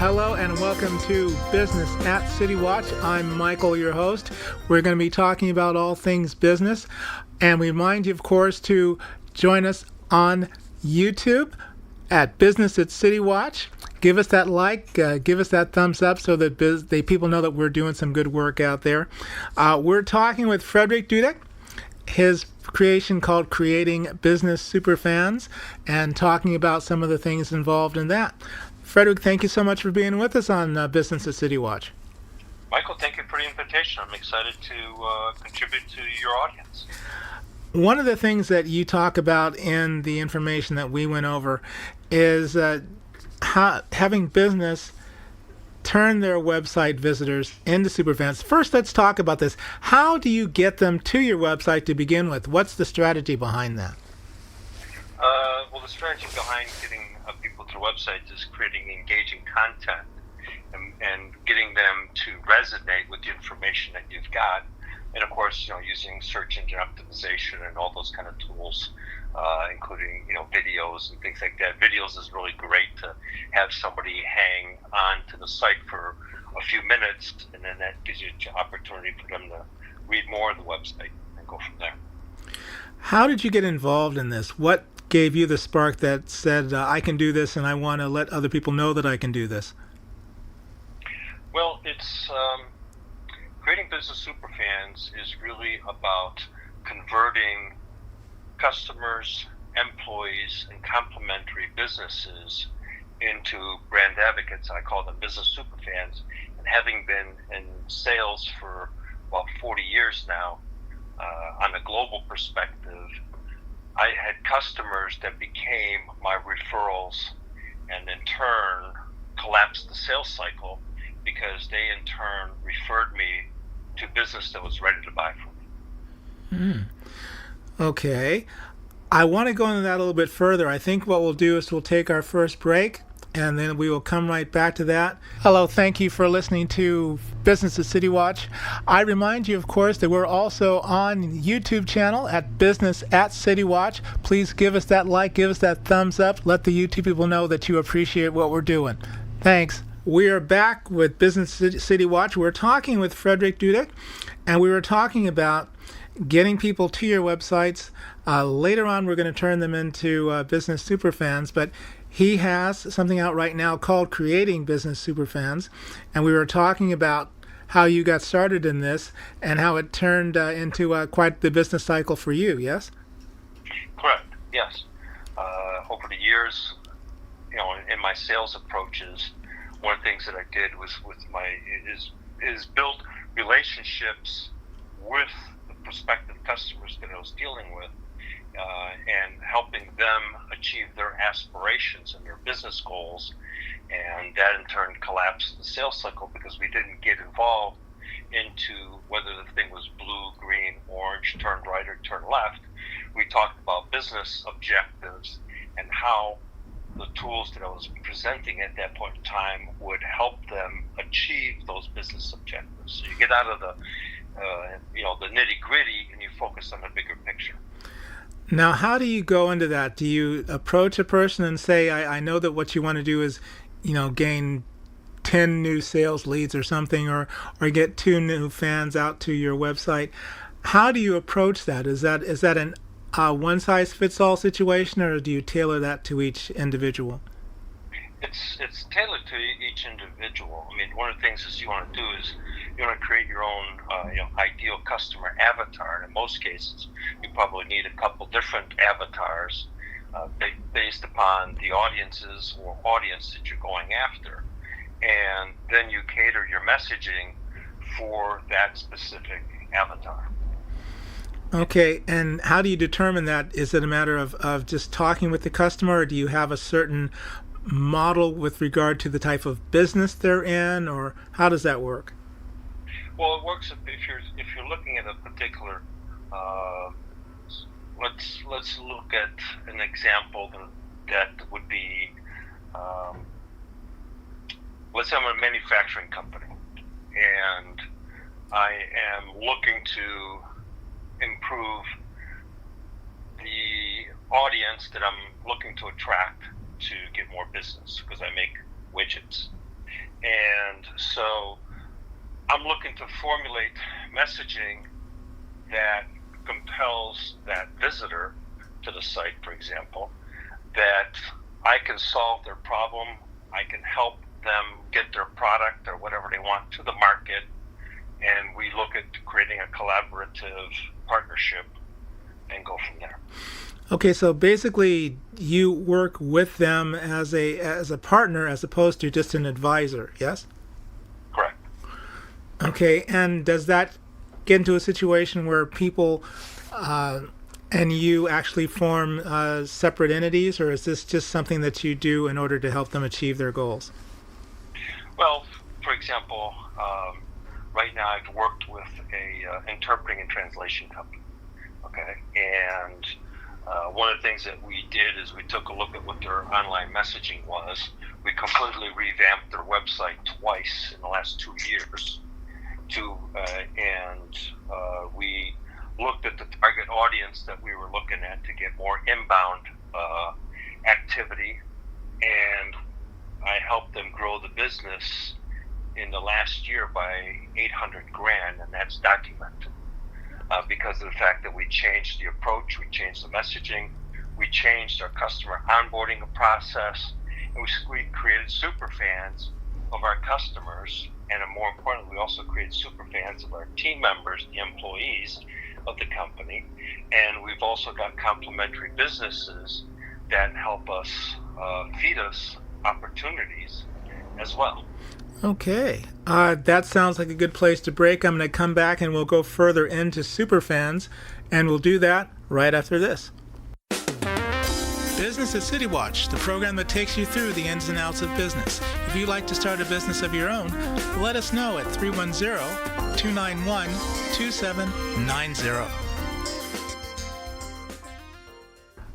Hello and welcome to Business at Citywatch. I'm Michael, your host. We're going to be talking about all things business. And we remind you, of course, to join us on YouTube at Business at Citywatch. Give us that like, give us that thumbs up so that people know that we're doing some good work out there. We're talking with Frederick Dudek, his creation called Creating Business Superfans, and talking about some of the things involved in that. Frederick, thank you so much for being with us on Business at Citywatch. Michael, thank you for the invitation. I'm excited to contribute to your audience. One of the things that you talk about in the information that we went over is having business turn their website visitors into superfans. First, let's talk about this. How do you get them to your website to begin with? What's the strategy behind that? Well, the strategy behind getting people to websites is creating engaging content and getting them to resonate with the information that you've got. And of course, using search engine optimization and all those kind of tools, including, videos and things like that. Videos is really great to have somebody hang on to the site for a few minutes, and then that gives you an opportunity for them to read more of the website and go from there. How did you get involved in this? What gave you the spark that said, I can do this and I want to let other people know that I can do this? Well, it's creating business superfans is really about converting customers, employees, and complementary businesses into brand advocates. I call them business superfans. And having been in sales for about 40 years now, on a global perspective, I had customers that became my referrals and in turn collapsed the sales cycle because they in turn referred me to business that was ready to buy from me. Okay. I want to go into that a little bit further. I think what we'll do is we'll take our first break and then we will come right back to that. Hello, thank you for listening to Business at Citywatch. I remind you, of course, that we're also on YouTube channel at Business at Citywatch. Please give us that like, give us that thumbs up. Let the YouTube people know that you appreciate what we're doing. Thanks. We are back with Business Citywatch. We're talking with Frederick Dudek, and we were talking about getting people to your websites. Later on, we're going to turn them into business superfans, but he has something out right now called Creating Business Superfans, and we were talking about how you got started in this and how it turned into quite the business cycle for you, yes? Correct, yes. Over the years, in my sales approaches, one of the things that I did was is build relationships with the prospective customers that I was dealing with, and helping them achieve their aspirations and their business goals. And that in turn collapsed the sales cycle because we didn't get involved into whether the thing was blue, green, orange, turn right or turn left. We talked about business objectives and how the tools that I was presenting at that point in time would help them achieve those business objectives. So you get out of the nitty gritty and you focus on the bigger picture. Now, how do you go into that? Do you approach a person and say, I know that what you want to do is, gain 10 new sales leads or something, or get 2 new fans out to your website? How do you approach that? Is that an one-size-fits-all situation, or do you tailor that to each individual? It's tailored to each individual. I mean, one of the things is you want to do is you want to create your own ideal customer avatar. And in most cases, you probably need a couple different avatars based upon the audiences or audience that you're going after. And then you cater your messaging for that specific avatar. Okay, and how do you determine that? Is it a matter of just talking with the customer, or do you have a certain model with regard to the type of business they're in, or how does that work? Well, it works if you're looking at a particular. Let's look at an example that would be. Let's say I'm a manufacturing company, and I am looking to improve the audience that I'm looking to attract to get more business because I make widgets. And so I'm looking to formulate messaging that compels that visitor to the site, for example, that I can solve their problem, I can help them get their product or whatever they want to the market, and we look at creating a collaborative partnership and go from there. Okay, so basically you work with them as a partner as opposed to just an advisor, yes? Correct. Okay, and does that get into a situation where people and you actually form separate entities, or is this just something that you do in order to help them achieve their goals? Well, for example, right now I've worked with a interpreting and translation company. Okay, and one of the things that we did is we took a look at what their online messaging was. We completely revamped their website twice in the last 2 years. We looked at the target audience that we were looking at to get more inbound activity, and I helped them grow the business in the last year by $800,000, and that's documented. Because of the fact that we changed the approach, we changed the messaging, we changed our customer onboarding process, and we created superfans of our customers, and more importantly, we also created superfans of our team members, the employees of the company, and we've also got complementary businesses that help us feed us opportunities as well. Okay, that sounds like a good place to break. I'm going to come back and we'll go further into Superfans, and we'll do that right after this. Business at Citywatch, the program that takes you through the ins and outs of business. If you'd like to start a business of your own, let us know at 310-291-2790.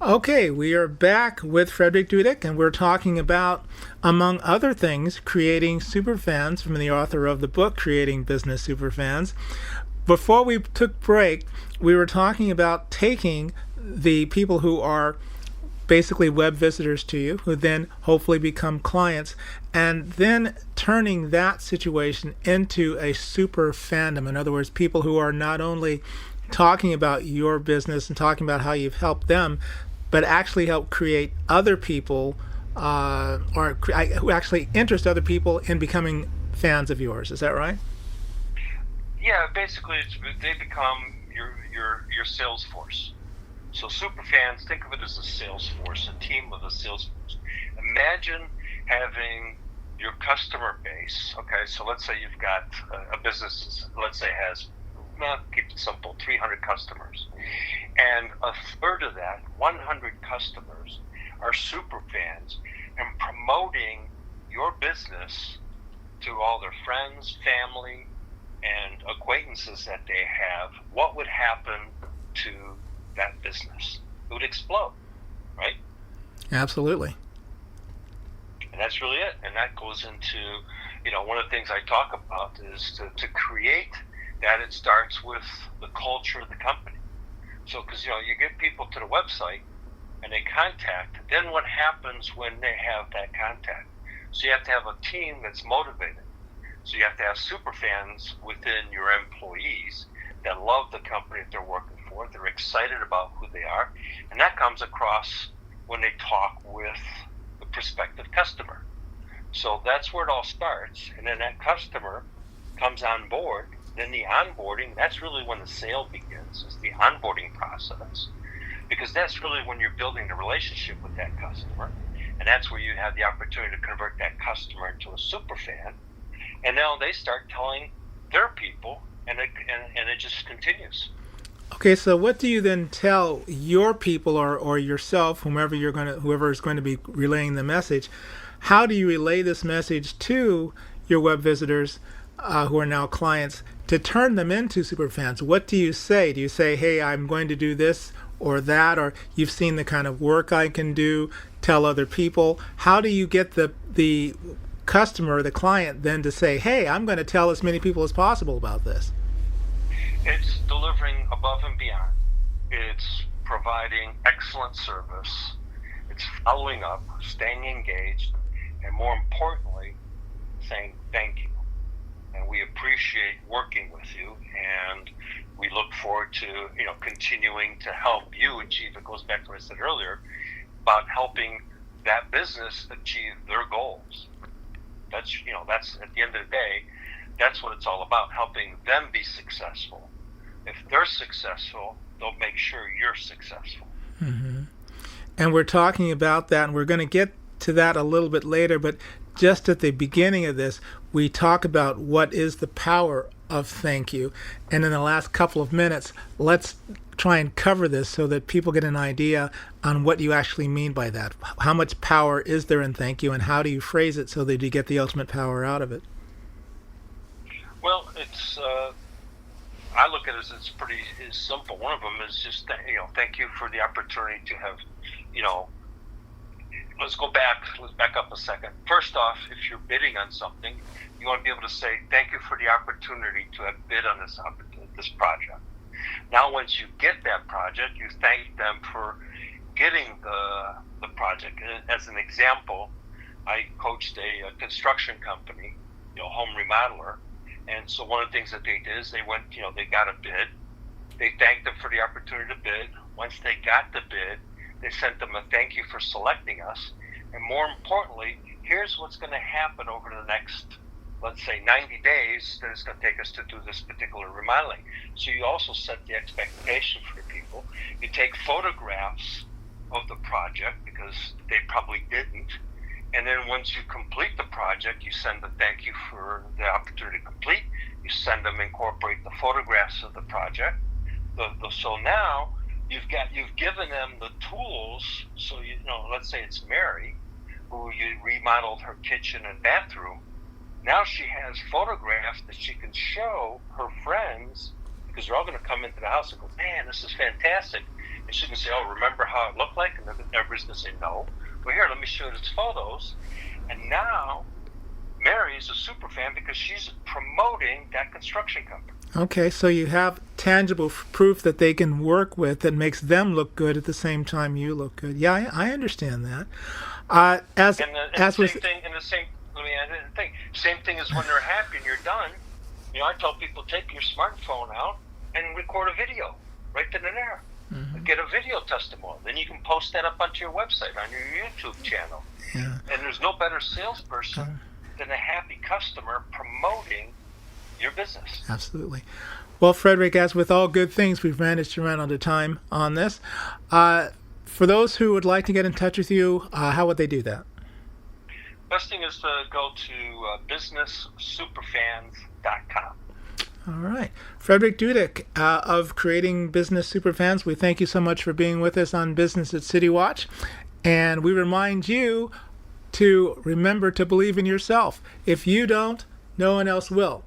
Okay, we are back with Frederick Dudek, and we're talking about, among other things, creating superfans from the author of the book, Creating Business Superfans. Before we took break, we were talking about taking the people who are basically web visitors to you, who then hopefully become clients, and then turning that situation into a super fandom. In other words, people who are not only talking about your business and talking about how you've helped them, but actually help create other people who actually interest other people in becoming fans of yours. Is that right? Yeah, basically they become your sales force. So superfans, think of it as a sales force, a team of a sales force. Imagine having your customer base. Okay, so let's say you've got a business, let's say has, keep it simple, 300 customers. And a third of that, 100 customers, are superfans and promoting your business to all their friends, family, and acquaintances that they have. What would happen to that business? It would explode, right? Absolutely. And that's really it. And that goes into, one of the things I talk about is to create that. It starts with the culture of the company. So, because, you get people to the website and they contact, then what happens when they have that contact? So you have to have a team that's motivated. So you have to have superfans within your employees that love the company that they're working for. They're excited about who they are. And that comes across when they talk with the prospective customer. So that's where it all starts. And then that customer comes on board. Then the onboarding, that's really when the sale begins, is the onboarding process. Because that's really when you're building the relationship with that customer. And that's where you have the opportunity to convert that customer into a superfan. And now they start telling their people, and it just continues. Okay, so what do you then tell your people or yourself, whoever is going to be relaying the message? How do you relay this message to your web visitors who are now clients to turn them into superfans? What do you say? Do you say, hey, I'm going to do this or that, or you've seen the kind of work I can do, tell other people? How do you get the customer, the client, then to say, hey, I'm going to tell as many people as possible about this? It's delivering above and beyond. It's providing excellent service. It's following up, staying engaged, and more importantly, saying thank you. And we appreciate working with you, and we look forward to, continuing to help you achieve. It goes back to what I said earlier about helping that business achieve their goals. That's at the end of the day, that's what it's all about, helping them be successful. If they're successful, they'll make sure you're successful. Mm-hmm. And we're talking about that, and we're going to get to that a little bit later, but just at the beginning of this, we talk about what is the power of thank you. And in the last couple of minutes, let's try and cover this so that people get an idea on what you actually mean by that. How much power is there in thank you, and how do you phrase it so that you get the ultimate power out of it? Well, it's I look at it as it's pretty simple. One of them is just thank you for the opportunity to have, let's back up a second. First off, if you're bidding on something, you want to be able to say thank you for the opportunity to have bid on this project. Now, once you get that project, you thank them for getting the project. As an example, I coached a construction company, home remodeler. And so one of the things that they did is they went, they got a bid. They thanked them for the opportunity to bid. Once they got the bid, they sent them a thank you for selecting us. And more importantly, here's what's going to happen over the next, let's say, 90 days that it's going to take us to do this particular remodeling. So you also set the expectation for people. You take photographs of the project because they probably didn't. And then once you complete the project, you send a thank you for the opportunity to complete. You send them, incorporate the photographs of the project. So now you've given them the tools. So let's say it's Mary, who you remodeled her kitchen and bathroom. Now she has photographs that she can show her friends, because they're all going to come into the house and go, man, this is fantastic. And she can say, oh, remember how it looked like? And everybody's going to say, no. Well, here, let me show you these photos. And now Mary is a super fan because she's promoting that construction company. Okay, so you have tangible proof that they can work with that makes them look good at the same time you look good. Yeah, I understand that. Same thing is when they're happy and you're done. I tell people, take your smartphone out and record a video right then and there. Mm-hmm. Get a video testimonial. Then you can post that up onto your website, on your YouTube channel. Yeah. And there's no better salesperson than a happy customer promoting your business. Absolutely. Well, Frederick, as with all good things, we've managed to run out of time on this. For those who would like to get in touch with you, how would they do that? Best thing is to go to businesssuperfans.com. All right. Frederick Dudek of Creating Business Superfans, we thank you so much for being with us on Business at Citywatch. And we remind you to remember to believe in yourself. If you don't, no one else will.